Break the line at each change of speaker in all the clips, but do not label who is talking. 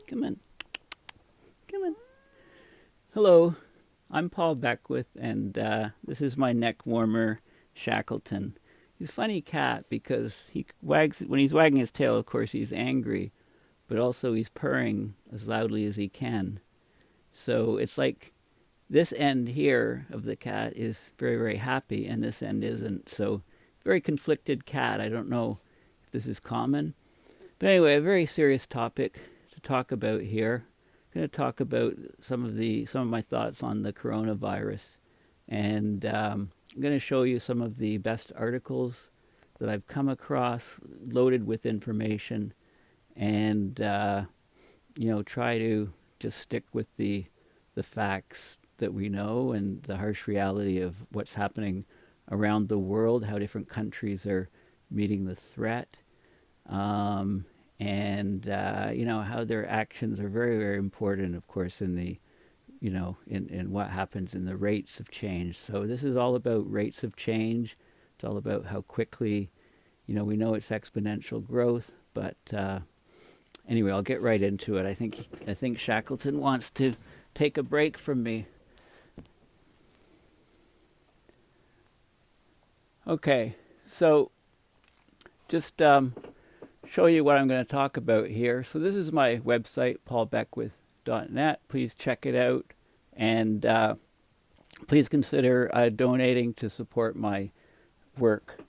Come on. Come on. Hello, I'm Paul Beckwith, and this is my neck warmer, Shackleton. He's a funny cat because he wags when he's wagging his tail. Of course, he's angry, but also he's purring as loudly as he can. So it's like this end here of the cat is very, very happy, and this end isn't. So, very conflicted cat. I don't know if this is common, but anyway, a very serious topic to talk about here. I'm going to talk about some of my thoughts on the coronavirus, and I'm going to show you some of the best articles that I've come across, loaded with information, and try to just stick with the facts that we know and the harsh reality of what's happening around the world, how different countries are meeting the threat. And how their actions are very, very important, of course, in the in what happens in the rates of change. So this is all about rates of change. It's all about how quickly, we know it's exponential growth, but anyway, I'll get right into it. I think Shackleton wants to take a break from me. Okay, so just show you what I'm going to talk about here. So this is my website, paulbeckwith.net. Please check it out, and please consider donating to support my work.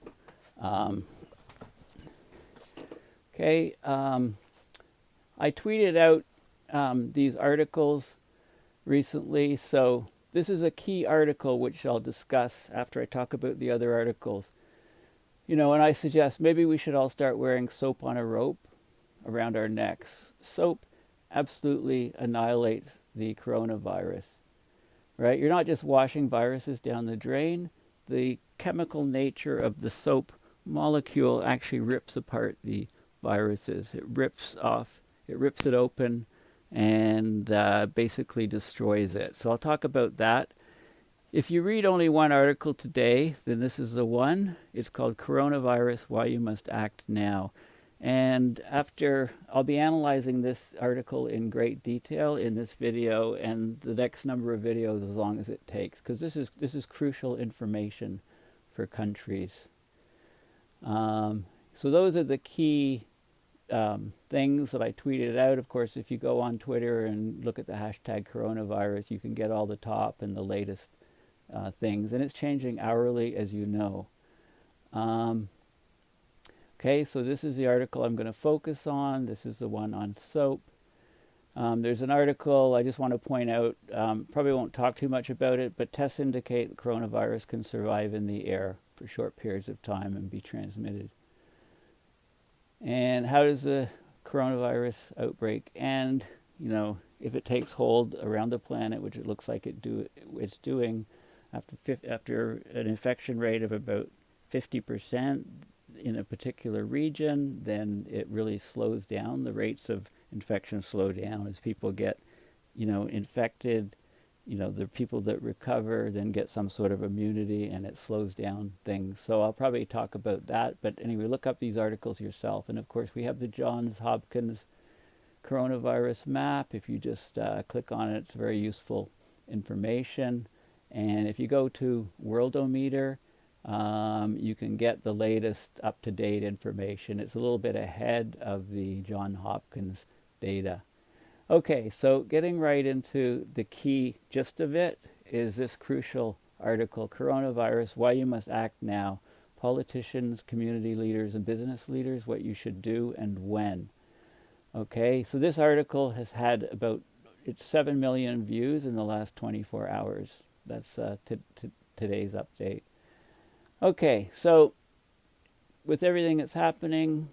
Okay, I tweeted out these articles recently, so this is a key article which I'll discuss after I talk about the other articles. And I suggest maybe we should all start wearing soap on a rope around our necks. Soap absolutely annihilates the coronavirus, right? You're not just washing viruses down the drain. The chemical nature of the soap molecule actually rips apart the viruses. It rips it open, and basically destroys it. So I'll talk about that. If you read only one article today, then this is the one. It's called Coronavirus, Why You Must Act Now. And I'll be analyzing this article in great detail in this video and the next number of videos as long as it takes, because this is crucial information for countries. So those are the key things that I tweeted out. Of course, if you go on Twitter and look at the hashtag coronavirus, you can get all the top and the latest things, and it's changing hourly, as you know. Okay, so this is the article I'm going to focus on. This is the one on soap. There's an article I just want to point out, probably won't talk too much about it, but tests indicate the coronavirus can survive in the air for short periods of time and be transmitted. And how does the coronavirus outbreak end? If it takes hold around the planet, which it looks like it's doing, after an infection rate of about 50% in a particular region, then it really slows down. The rates of infection slow down as people get, infected. The people that recover then get some sort of immunity, and it slows down things. So I'll probably talk about that. But anyway, look up these articles yourself. And of course, we have the Johns Hopkins coronavirus map. If you just click on it, it's very useful information. And if you go to Worldometer, you can get the latest up-to-date information. It's a little bit ahead of the Johns Hopkins data. Okay, so getting right into the key gist of it is this crucial article, Coronavirus, Why You Must Act Now, Politicians, Community Leaders, and Business Leaders, What You Should Do and When. Okay, so this article has had it's 7 million views in the last 24 hours. That's today's update. Okay, so with everything that's happening,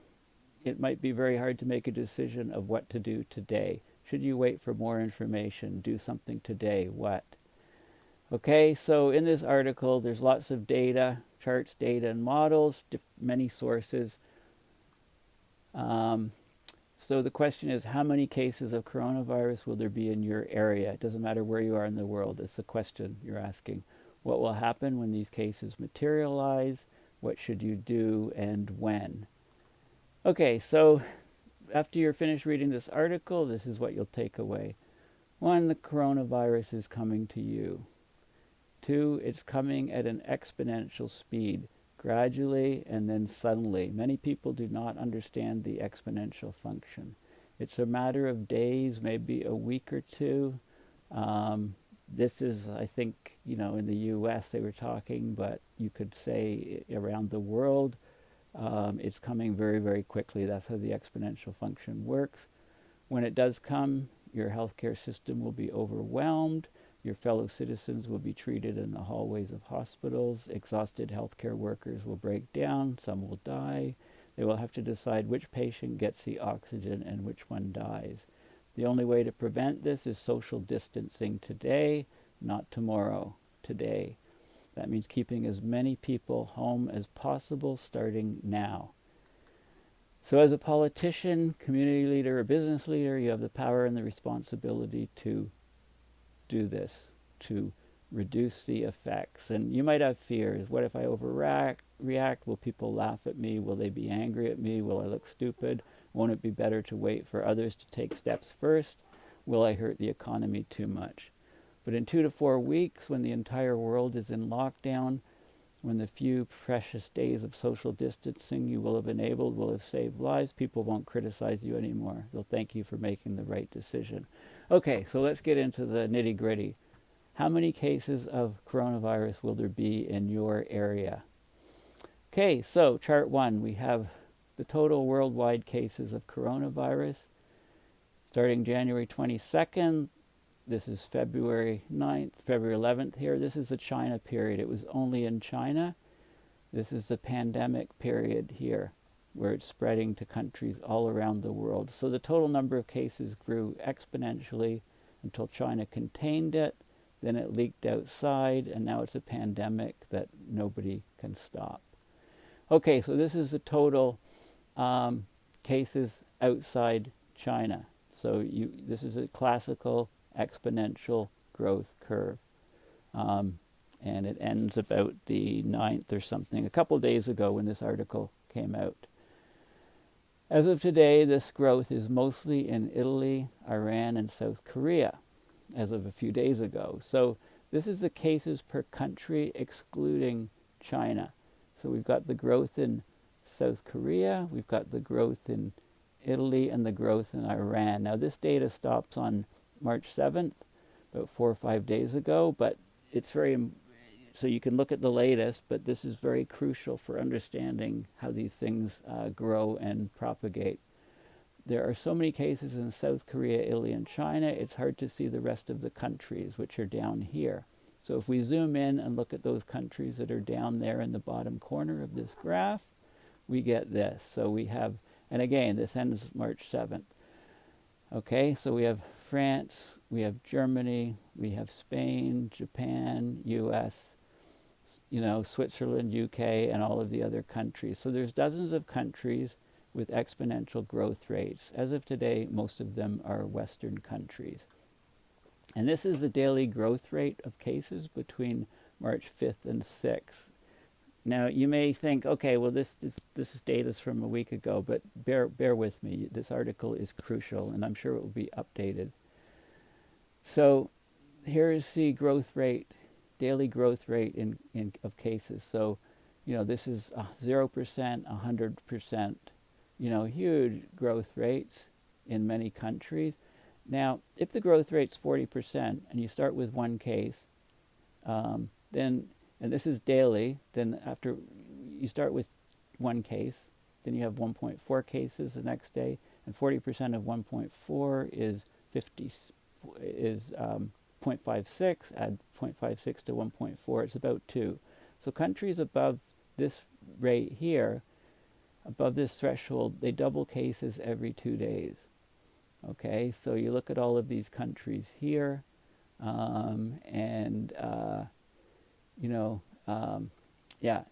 it might be very hard to make a decision of what to do today. Should you wait for more information? Do something today. What? Okay, so in this article, there's lots of data, charts, data, and models, many sources. So the question is, how many cases of coronavirus will there be in your area? It doesn't matter where you are in the world. It's the question you're asking. What will happen when these cases materialize? What should you do and when? Okay, so after you're finished reading this article, this is what you'll take away. 1, the coronavirus is coming to you. 2, it's coming at an exponential speed, gradually and then suddenly. Many people do not understand the exponential function. It's a matter of days, maybe a week or two. This is, I think, in the US they were talking, but you could say around the world, it's coming very, very quickly. That's how the exponential function works. When it does come, your healthcare system will be overwhelmed. Your fellow citizens will be treated in the hallways of hospitals. Exhausted healthcare workers will break down. Some will die. They will have to decide which patient gets the oxygen and which one dies. The only way to prevent this is social distancing today, not tomorrow, today. That means keeping as many people home as possible starting now. So as a politician, community leader, or business leader, you have the power and the responsibility to do this, to reduce the effects. And you might have fears. What if I overreact? Will people laugh at me? Will they be angry at me? Will I look stupid? Won't it be better to wait for others to take steps first? Will I hurt the economy too much? But in 2 to 4 weeks, when the entire world is in lockdown, when the few precious days of social distancing you will have enabled will have saved lives, people won't criticize you anymore. They'll thank you for making the right decision. Okay, so let's get into the nitty-gritty. How many cases of coronavirus will there be in your area? Okay, so chart 1, we have the total worldwide cases of coronavirus. Starting January 22nd, this is February 9th, February 11th here. This is the China period. It was only in China. This is the pandemic period here, where it's spreading to countries all around the world. So the total number of cases grew exponentially until China contained it. Then it leaked outside, and now it's a pandemic that nobody can stop. Okay, so this is the total cases outside China. So this is a classical exponential growth curve. And it ends about the 9th or something, a couple days ago when this article came out. As of today, this growth is mostly in Italy, Iran, and South Korea, as of a few days ago. So this is the cases per country excluding China. So we've got the growth in South Korea, we've got the growth in Italy, and the growth in Iran. Now this data stops on March 7th, about 4 or 5 days ago, but it's so you can look at the latest, but this is very crucial for understanding how these things grow and propagate. There are so many cases in South Korea, Italy, and China, it's hard to see the rest of the countries, which are down here. So if we zoom in and look at those countries that are down there in the bottom corner of this graph, we get this. So we have, and again, this ends March 7th. Okay, so we have France, we have Germany, we have Spain, Japan, US, Switzerland, UK, and all of the other countries. So there's dozens of countries with exponential growth rates. As of today, most of them are Western countries. And this is the daily growth rate of cases between March 5th and 6th. Now, you may think, okay, well, this data is from a week ago, but bear with me. This article is crucial, and I'm sure it will be updated. So here is the growth rate, daily growth rate of cases. So, this is 0%, 100%, huge growth rates in many countries. Now, if the growth rate's 40% and you start with one case, then, and this is daily, then after you start with one case, then you have 1.4 cases the next day, and 40% of 1.4 is 0.56, add 0.56 to 1.4, it's about 2. So countries above this rate here, above this threshold, they double cases every 2 days. Okay, so you look at all of these countries here,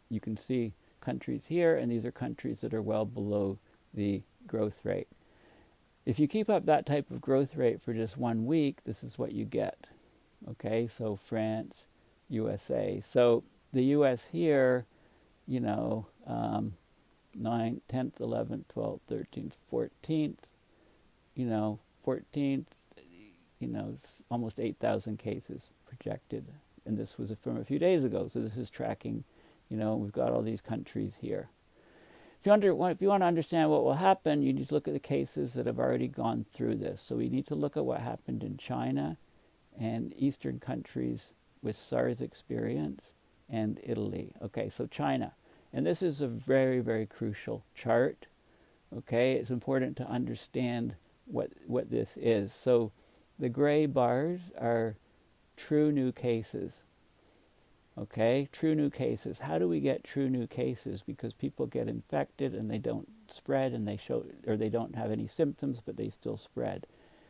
you can see countries here, and these are countries that are well below the growth rate. If you keep up that type of growth rate for just 1 week, this is what you get. Okay, so France, USA. So the US here, 9th, 10th, 11th, 12th, 13th, 14th, 14th, almost 8,000 cases projected. And this was from a few days ago, so this is tracking, we've got all these countries here. If you want to understand what will happen, you need to look at the cases that have already gone through this. So we need to look at what happened in China and Eastern countries with SARS experience and Italy. Okay, so China. And this is a very, very crucial chart. Okay, it's important to understand what this is. So the gray bars are true new cases. Okay, true new cases. How do we get true new cases? Because people get infected and they don't spread, and they don't have any symptoms, but they still spread.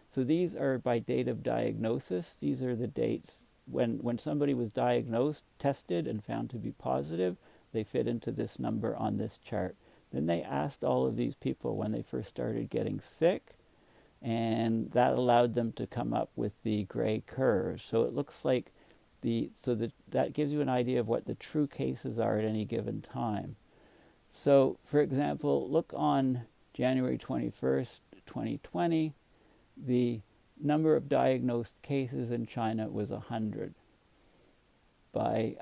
So these are by date of diagnosis. These are the dates when somebody was diagnosed, tested, and found to be positive. They fit into this number on this chart. Then they asked all of these people when they first started getting sick, and that allowed them to come up with the gray curve. So it looks like that gives you an idea of what the true cases are at any given time. So, for example, look on January 21st, 2020, the number of diagnosed cases in China was 100. By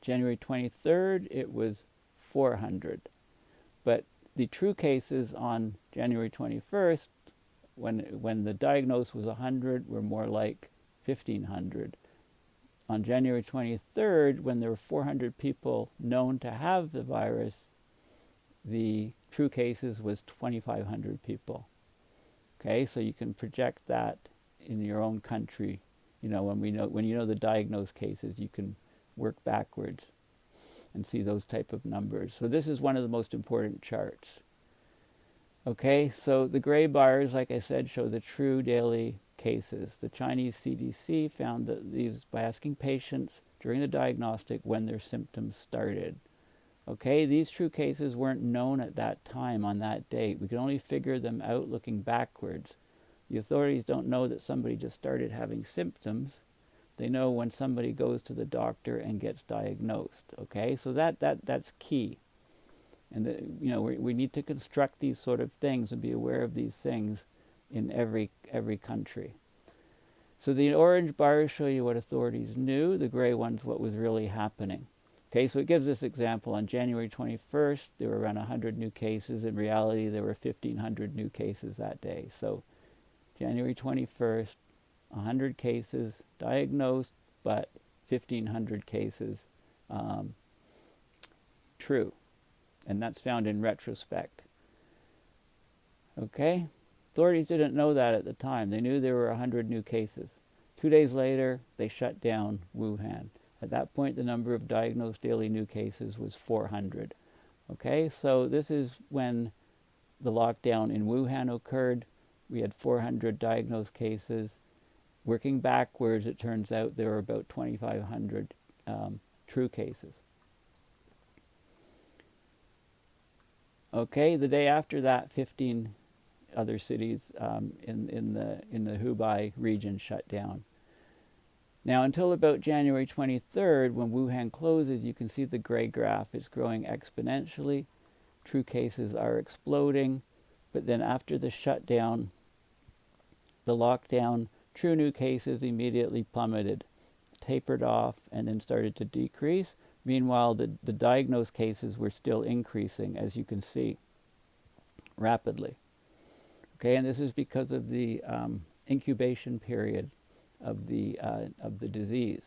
January 23rd, it was 400. But the true cases on January 21st, when the diagnosed was 100, were more like 1,500. On January 23rd, when there were 400 people known to have the virus, the true cases was 2,500 people. Okay, so you can project that in your own country. When you know the diagnosed cases, you can work backwards and see those type of numbers. So this is one of the most important charts. Okay, so the gray bars, like I said, show the true daily cases. The Chinese CDC found that these by asking patients during the diagnostic when their symptoms started. Okay, these true cases weren't known at that time on that date. We could only figure them out looking backwards. The authorities don't know that somebody just started having symptoms. They know when somebody goes to the doctor and gets diagnosed. Okay, so that's key. And we need to construct these sort of things and be aware of these things in every country. So the orange bars show you what authorities knew, the gray ones what was really happening. Okay, so it gives this example. On January 21st, there were around 100 new cases. In reality, there were 1,500 new cases that day. So January 21st, 100 cases diagnosed, but 1,500 cases true. And that's found in retrospect. Okay? Authorities didn't know that at the time. They knew there were 100 new cases. 2 days later, they shut down Wuhan. At that point, the number of diagnosed daily new cases was 400. Okay, so this is when the lockdown in Wuhan occurred. We had 400 diagnosed cases. Working backwards, it turns out there were about 2,500 true cases. Okay, the day after that, 15 other cities in the Hubei region shut down. Now, until about January 23rd, when Wuhan closes, you can see the gray graph. It's growing exponentially. True cases are exploding. But then after the shutdown, the lockdown, true new cases immediately plummeted, tapered off, and then started to decrease. Meanwhile, the diagnosed cases were still increasing, as you can see, rapidly. Okay, and this is because of the incubation period of the disease.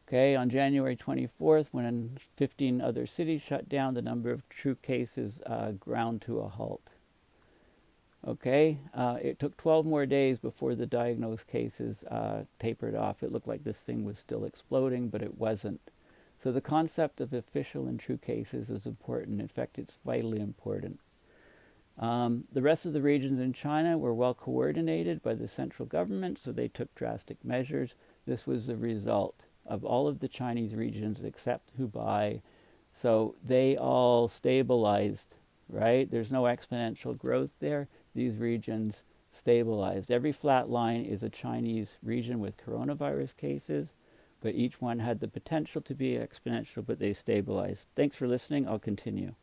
Okay, on January 24th, when 15 other cities shut down, the number of true cases ground to a halt. Okay, it took 12 more days before the diagnosed cases tapered off. It looked like this thing was still exploding, but it wasn't. So the concept of official and true cases is important. In fact, it's vitally important. The rest of the regions in China were well coordinated by the central government, so they took drastic measures. This was the result of all of the Chinese regions except Hubei. So they all stabilized, right? There's no exponential growth there. These regions stabilized. Every flat line is a Chinese region with coronavirus cases, but each one had the potential to be exponential, but they stabilized. Thanks for listening. I'll continue.